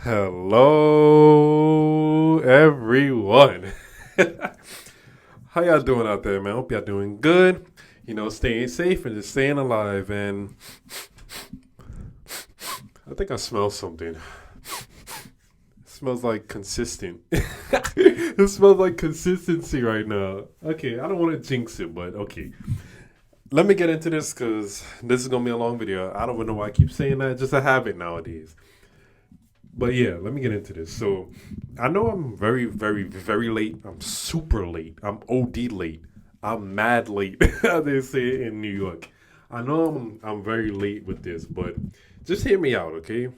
Hello, everyone. How y'all doing out there, man? Hope y'all doing good. Staying safe and just staying alive. And I think I smell something. It smells like consistent. It smells like consistency right now. Okay, I don't want to jinx it, but okay. Let me get into this because this is gonna be a long video. I don't even know why I keep saying that. Just a habit nowadays. But yeah, let me get into this. So I know I'm very, very, very late. I'm super late. I'm OD late. I'm mad late, as they say in New York. I know I'm very late with this, but just hear me out, okay?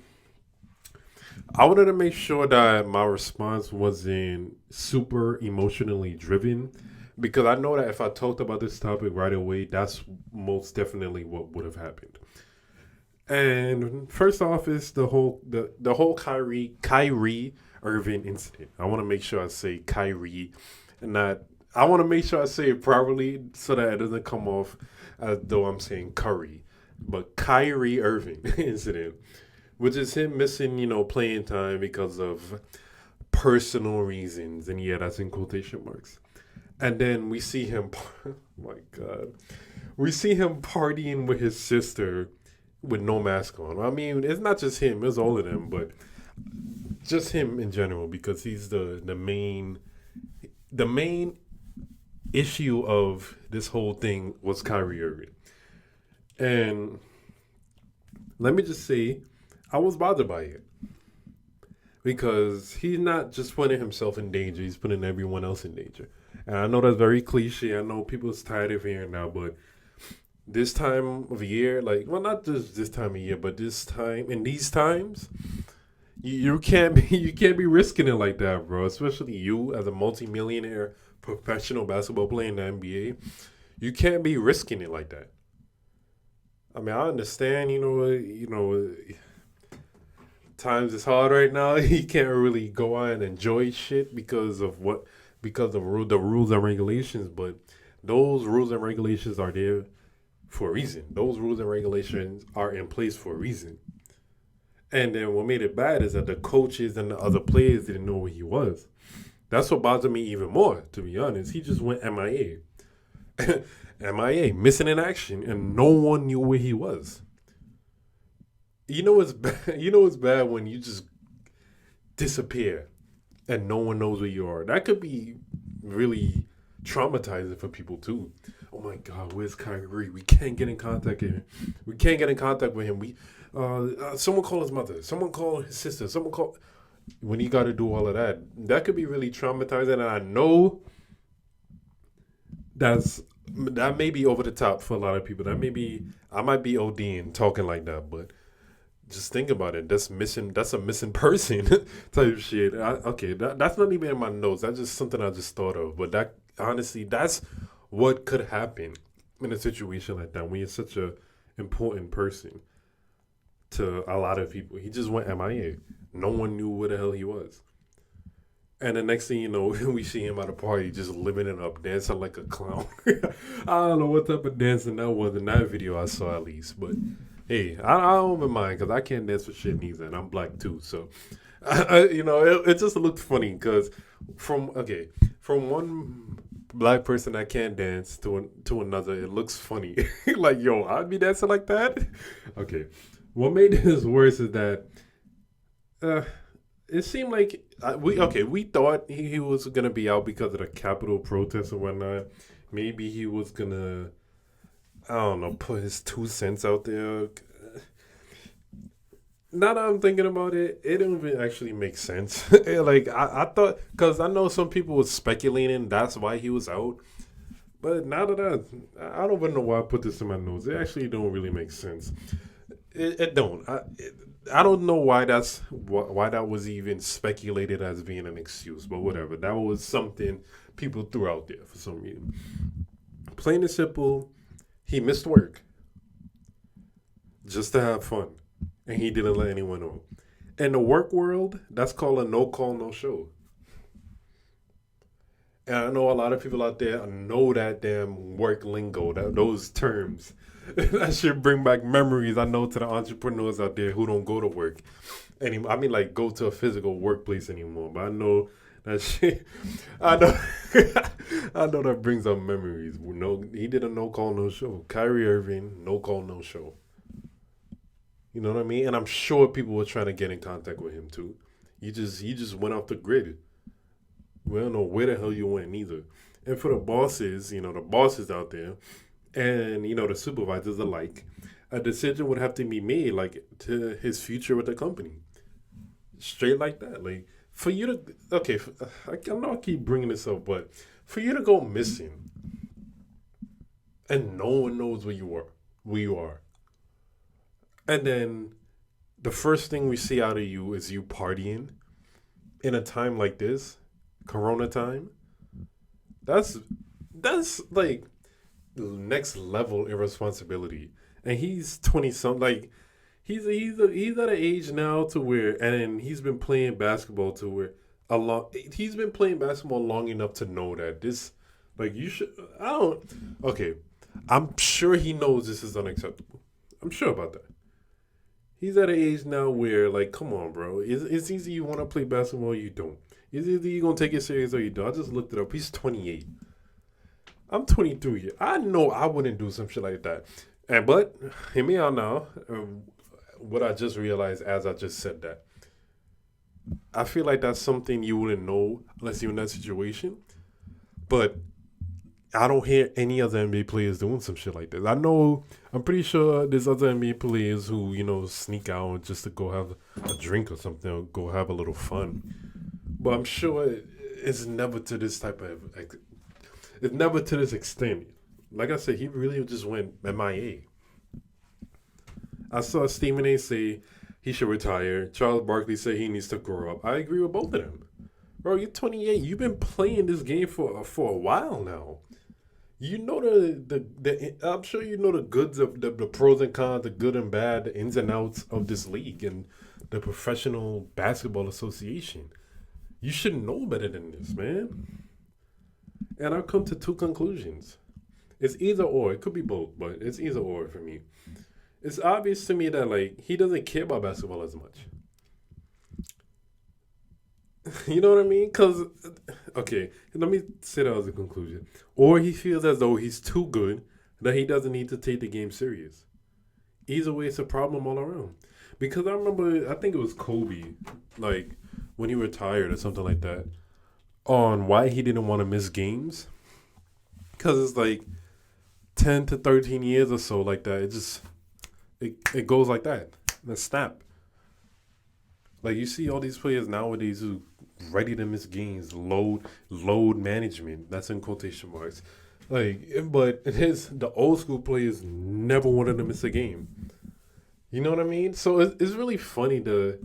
I wanted to make sure that my response wasn't super emotionally driven because I know that if I talked about this topic right away, that's most definitely what would have happened. And first off is the whole Kyrie Irving incident. I want to make sure I say Kyrie and not I want to make sure I say it properly so that it doesn't come off as though I'm saying Curry. But Kyrie Irving incident, which is him missing, playing time because of personal reasons. And yeah, that's in quotation marks. And then we see him, oh my God, we see him partying with his sister with no mask on. I mean, it's not just him; it's all of them, but just him in general because he's the main issue of this whole thing was Kyrie Irving. And let me just say, I was bothered by it because he's not just putting himself in danger; he's putting everyone else in danger. And I know that's very cliche. I know people's tired of hearing now, but this time of year, like, well, not just this time of year, but this time in these times, you can't be you can't be risking it like that, bro. Especially you as a multimillionaire professional basketball player in the NBA, you can't be risking it like that. I mean, I understand, times is hard right now. You can't really go out and enjoy shit because of the rules and regulations, but those rules and regulations are there for a reason. Those rules and regulations are in place for a reason. And then what made it bad is that the coaches and the other players didn't know where he was. That's what bothered me even more, to be honest. He just went MIA. MIA, missing in action, and no one knew where he was. You know what's bad? You know what's bad when you just disappear and no one knows where you are. That could be really traumatizing for people too. Oh my God, where's Kyrie? We can't get in contact with him. We can't get in contact with him. Someone call his mother. Someone call his sister. Someone call. When you got to do all of that, that could be really traumatizing. And I know that may be over the top for a lot of people. That may be I might be ODing talking like that, but just think about it. That's missing. That's a missing person type shit. That's not even in my notes. That's just something I just thought of. But that honestly, that's what could happen in a situation like that when you're such a important person to a lot of people. He just went MIA. No one knew where the hell he was. And the next thing you know, we see him at a party just living it up, dancing like a clown. I don't know what type of dancing that was in that video I saw at least, but hey, I don't even mind because I can't dance for shit neither, and I'm black too. So, it just looked funny because from one black person that can't dance to another, it looks funny. Like, yo, I'd be dancing like that. Okay, what made this worse is that uh, it seemed like we thought he was gonna be out because of the Capitol protests and whatnot. Maybe he was gonna, I don't know, put his 2 cents out there. Now that I'm thinking about it, it don't even actually make sense. Like I thought, because I know some people was speculating that's why he was out. But now that I don't even know why I put this in my notes. It actually don't really make sense. It don't. I don't know why that was even speculated as being an excuse. But whatever. That was something people threw out there for some reason. Plain and simple, he missed work just to have fun, and he didn't let anyone know. In the work world, that's called a no call, no show. And I know a lot of people out there know that damn work lingo, those terms. That should bring back memories. I know to the entrepreneurs out there who don't go to work. anymore. I mean, like go to a physical workplace anymore. But I know that shit. I know. I know that brings up memories. No, he did a no call no show. Kyrie Irving, no call no show. You know what I mean? And I'm sure people were trying to get in contact with him too. He just went off the grid. We don't know where the hell you went neither. And for the bosses, the bosses out there, and the supervisors alike, a decision would have to be made like to his future with the company, straight like that. Like for you to okay, I know I keep bringing this up, but for you to go missing and no one knows where you are, and then the first thing we see out of you is you partying in a time like this, Corona time. That's that's like next level irresponsibility. And he's 20 something. Like he's at an age now to where, and he's been playing basketball to where a lot. He's been playing basketball long enough to know that this, like you should. I don't. Okay, I'm sure he knows this is unacceptable. I'm sure about that. He's at an age now where, like, come on, bro. It's easy you want to play basketball, or you don't. It's either you gonna take it serious or you don't. I just looked it up. He's 28. I'm 23. I know I wouldn't do some shit like that. And but hear me out now. What I just realized as I just said that, I feel like that's something you wouldn't know unless you're in that situation. But I don't hear any other NBA players doing some shit like this. I know, I'm pretty sure there's other NBA players who, sneak out just to go have a drink or something, or go have a little fun. But I'm sure it's never to this type of, like, it's never to this extent. Like I said, he really just went MIA. I saw Stephen A say he should retire. Charles Barkley said he needs to grow up. I agree with both of them. Bro, you're 28. You've been playing this game for a while now. You know the I'm sure you know the goods of the pros and cons, the good and bad, the ins and outs of this league and the Professional Basketball Association. You should know better than this, man. And I've come to two conclusions. It's either or. It could be both, but it's either or for me. It's obvious to me that like he doesn't care about basketball as much. You know what I mean? Because, okay, let me say that as a conclusion. Or he feels as though he's too good that he doesn't need to take the game serious. Either way, it's a problem all around. Because I remember, I think it was Kobe, like when he retired or something like that, on why he didn't want to miss games. Because it's like 10 to 13 years or so like that. It goes like that. The snap. Like you see all these players nowadays who ready to miss games, load management. That's in quotation marks. Like, but the old school players never wanted to miss a game. You know what I mean? So it's really funny the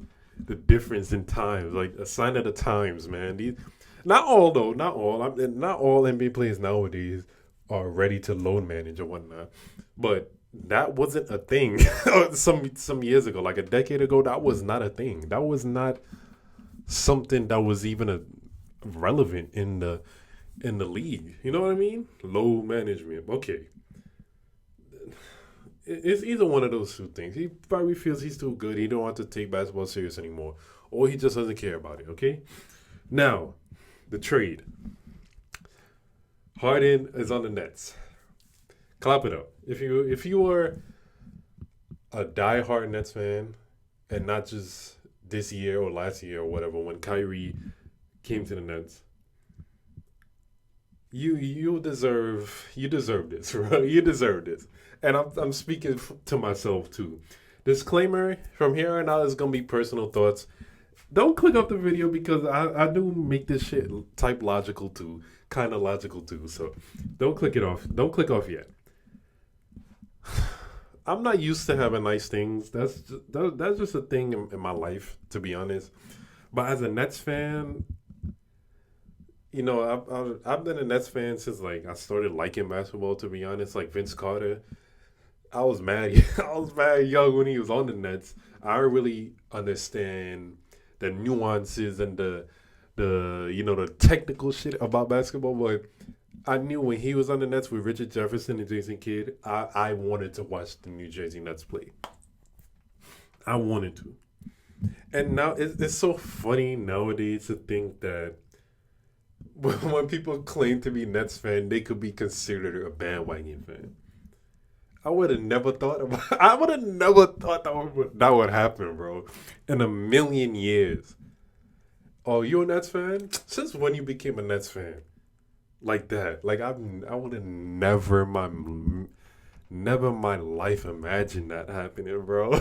difference in times, like a sign of the times, man. Not all though, not all. Not all NBA players nowadays are ready to load manage or whatnot, but that wasn't a thing some years ago, like a decade ago. That was not a thing. That was not something that was even relevant in the league. You know what I mean? Load management. Okay, it's either one of those two things. He probably feels he's too good. He don't want to take basketball serious anymore, or he just doesn't care about it. Okay, now the trade. Harden is on the Nets. Clap it up. If you were a diehard Nets fan, and not just this year or last year or whatever, when Kyrie came to the Nets, you deserve this, bro. You deserve this, and I'm speaking to myself too. Disclaimer: from here on out, is gonna be personal thoughts. Don't click off the video because I do make this shit type logical too, kind of logical too. So don't click it off. Don't click off yet. I'm not used to having nice things. That's just a thing in my life, to be honest. But as a Nets fan, I've been a Nets fan since like I started liking basketball. To be honest, like Vince Carter, I was mad. I was mad young when he was on the Nets. I don't really understand the nuances and the technical shit about basketball, but I knew when he was on the Nets with Richard Jefferson and Jason Kidd, I wanted to watch the New Jersey Nets play. I wanted to. And now it's so funny nowadays to think that when people claim to be Nets fan, they could be considered a bandwagon fan. I would have never thought about. I would have never thought that would happen, bro. In a million years. Oh, you a Nets fan? Since when you became a Nets fan? Like that? Like I would have never in my life imagined that happening, bro.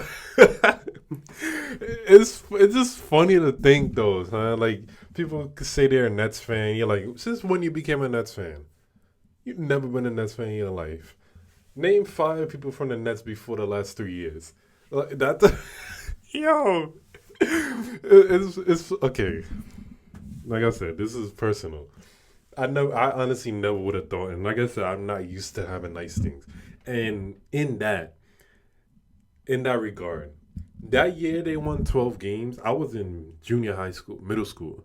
It's just funny to think though, huh? Like people could say they're a Nets fan. You're like, since when you became a Nets fan? You've never been a Nets fan in your life. Name five people from the Nets before the last 3 years. Like that, yo, it's okay. Like I said, this is personal. I honestly never would have thought, and like I said, I'm not used to having nice things. And in that regard, that year they won 12 games. I was in junior high school, middle school,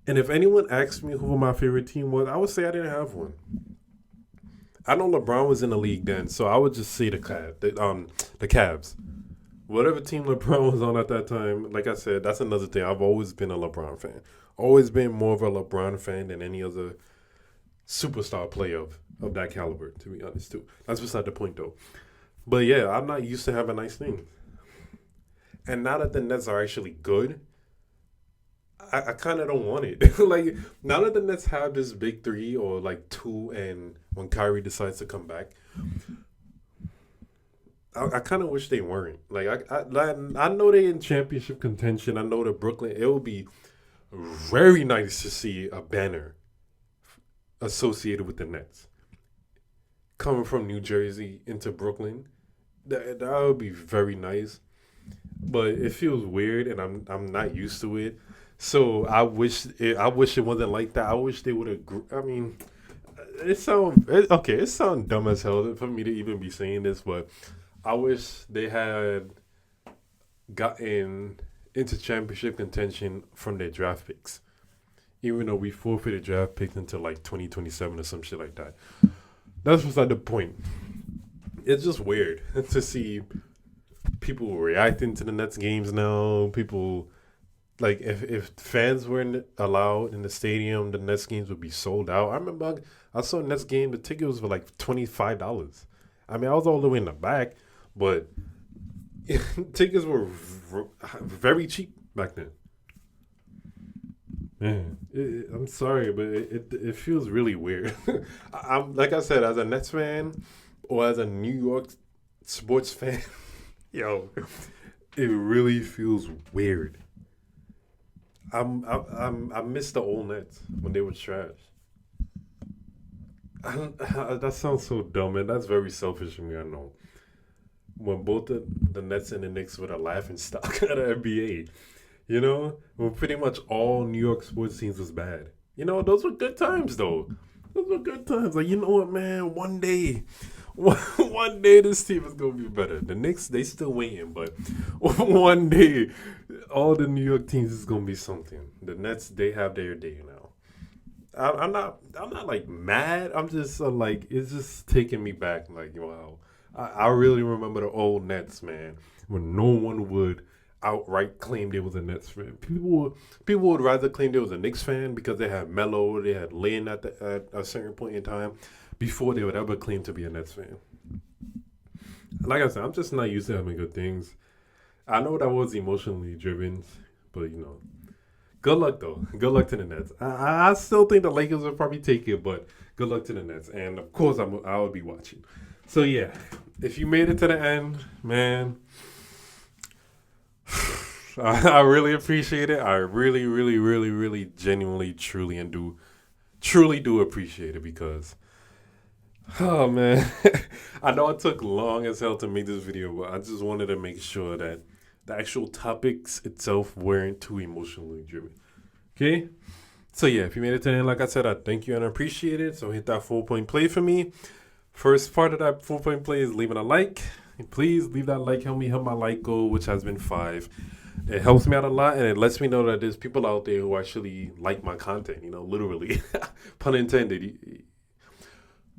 and if anyone asked me who my favorite team was, I would say I didn't have one. I know LeBron was in the league then, so I would just say the Cavs. Whatever team LeBron was on at that time, like I said, that's another thing. I've always been a LeBron fan. Always been more of a LeBron fan than any other superstar player of that caliber, to be honest, too. That's beside the point, though. But yeah, I'm not used to having nice things. And now that the Nets are actually good, I kind of don't want it. Like, now that the Nets have this big three or like two, and when Kyrie decides to come back, I kind of wish they weren't. Like, I know they in championship contention. I know that Brooklyn, it would be very nice to see a banner associated with the Nets coming from New Jersey into Brooklyn. That would be very nice, but it feels weird, and I'm not used to it. So I wish it wasn't like that. I wish they would have. I mean, okay. It sounds dumb as hell for me to even be saying this, but I wish they had gotten into championship contention from their draft picks. Even though we forfeited draft picks until like 2027 or some shit like that. That's beside the point. It's just weird to see people reacting to the Nets games now. People, like, if fans weren't allowed in the stadium, the Nets games would be sold out. I remember I saw a Nets game, the tickets were like $25. I mean, I was all the way in the back, but tickets were very cheap back then. Man, I'm sorry, but it feels really weird. I'm like I said, as a Nets fan or as a New York sports fan, yo, it really feels weird. I miss the old Nets when they were trash. That sounds so dumb, and that's very selfish of me. I know. When both the Nets and the Knicks were the laughing stock of the NBA. You know, when pretty much all New York sports teams was bad. Those were good times though. Those were good times. Like, you know what, man? One day, one day this team is gonna be better. The Knicks, they still waiting, but one day, all the New York teams is gonna be something. The Nets, they have their day now. I'm not like mad. I'm just like, it's just taking me back. Like, wow, I really remember the old Nets, man, when no one would outright claim they was a Nets fan. People would rather claim they was a Knicks fan because they had Melo, they had Lane at a certain point in time before they would ever claim to be a Nets fan. Like I said, I'm just not used to having good things. I know that was emotionally driven, but good luck though. Good luck to the Nets. I still think the Lakers will probably take it, but good luck to the Nets. And of course, I will be watching. So yeah, if you made it to the end, man, I really appreciate it. I really, really, really, really, genuinely, truly, and truly do appreciate it because, oh man, I know it took long as hell to make this video, but I just wanted to make sure that the actual topics itself weren't too emotionally driven. Okay? So yeah, if you made it to the end, like I said, I thank you and I appreciate it. So hit that 4-point play for me. First part of that 4-point play is leaving a like. And please leave that like. Help me hit my like goal, which has been 5. It helps me out a lot, and it lets me know that there's people out there who actually like my content, literally. Pun intended.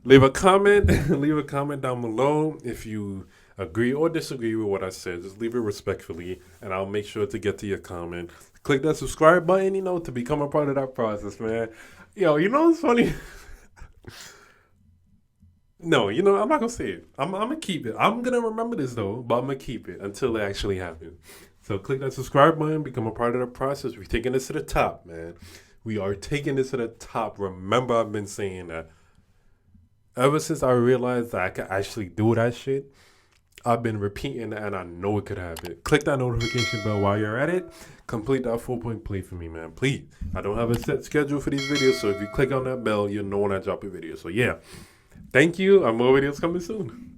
Leave a comment. Leave a comment down below if you agree or disagree with what I said, just leave it respectfully, and I'll make sure to get to your comment. Click that subscribe button, to become a part of that process, man. Yo, what's funny? No, I'm not gonna say it. I'm gonna keep it. I'm gonna remember this though, but I'm gonna keep it until it actually happens. So click that subscribe button, become a part of the process. We're taking this to the top, man. We are taking this to the top. Remember, I've been saying that ever since I realized that I could actually do that shit. I've been repeating that, and I know it could happen. Click that notification bell while you're at it. Complete that 4-point play for me, man. Please. I don't have a set schedule for these videos, so if you click on that bell, you'll know when I drop a video. So yeah. Thank you, and more videos coming soon.